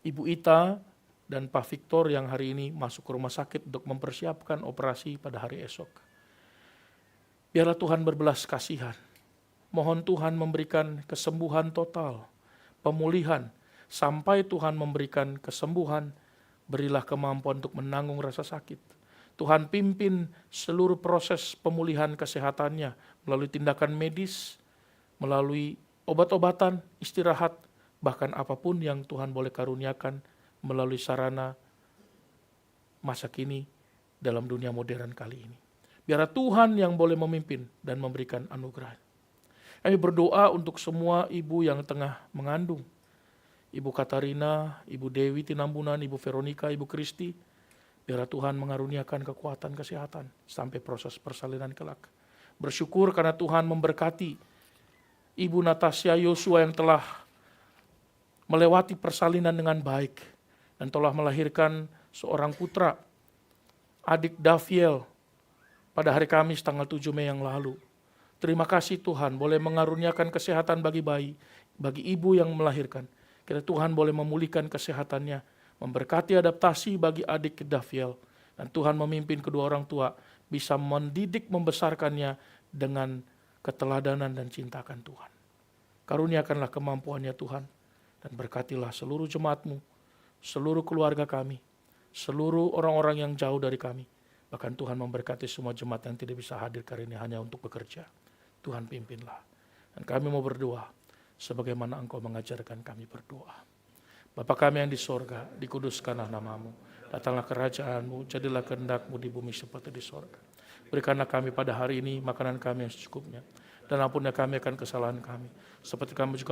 Ibu Ita, dan Pak Victor yang hari ini masuk ke rumah sakit untuk mempersiapkan operasi pada hari esok. Biarlah Tuhan berbelas kasihan. Mohon Tuhan memberikan kesembuhan total, pemulihan, sampai Tuhan memberikan kesembuhan, berilah kemampuan untuk menanggung rasa sakit. Tuhan pimpin seluruh proses pemulihan kesehatannya melalui tindakan medis, melalui obat-obatan, istirahat, bahkan apapun yang Tuhan boleh karuniakan melalui sarana masa kini dalam dunia modern kali ini. Biarlah Tuhan yang boleh memimpin dan memberikan anugerah. Kami berdoa untuk semua ibu yang tengah mengandung. Ibu Katarina, Ibu Dewi Tinambunan, Ibu Veronica, Ibu Kristi. Biarlah Tuhan mengaruniakan kekuatan kesehatan sampai proses persalinan kelak. Bersyukur karena Tuhan memberkati Ibu Natasha Yosua yang telah melewati persalinan dengan baik dan telah melahirkan seorang putra, adik Daviel, pada hari Kamis tanggal 7 Mei yang lalu. Terima kasih Tuhan boleh mengaruniakan kesehatan bagi bayi, bagi ibu yang melahirkan. Kiranya Tuhan boleh memulihkan kesehatannya, memberkati adaptasi bagi adik Daviel, dan Tuhan memimpin kedua orang tua bisa mendidik membesarkannya dengan keteladanan dan cinta akan Tuhan. Karuniakanlah kemampuannya Tuhan, dan berkatilah seluruh jemaat-Mu, seluruh keluarga kami, seluruh orang-orang yang jauh dari kami. Bahkan Tuhan memberkati semua jemaat yang tidak bisa hadir kali ini hanya untuk bekerja. Tuhan pimpinlah. Dan kami mau berdoa sebagaimana Engkau mengajarkan kami berdoa. Bapa kami yang di sorga, dikuduskanlah nama-Mu. Datanglah kerajaan-Mu, jadilah kehendak-Mu di bumi seperti di sorga. Berikanlah kami pada hari ini makanan kami yang secukupnya. Dan ampunilah kami akan kesalahan kami. Seperti kami juga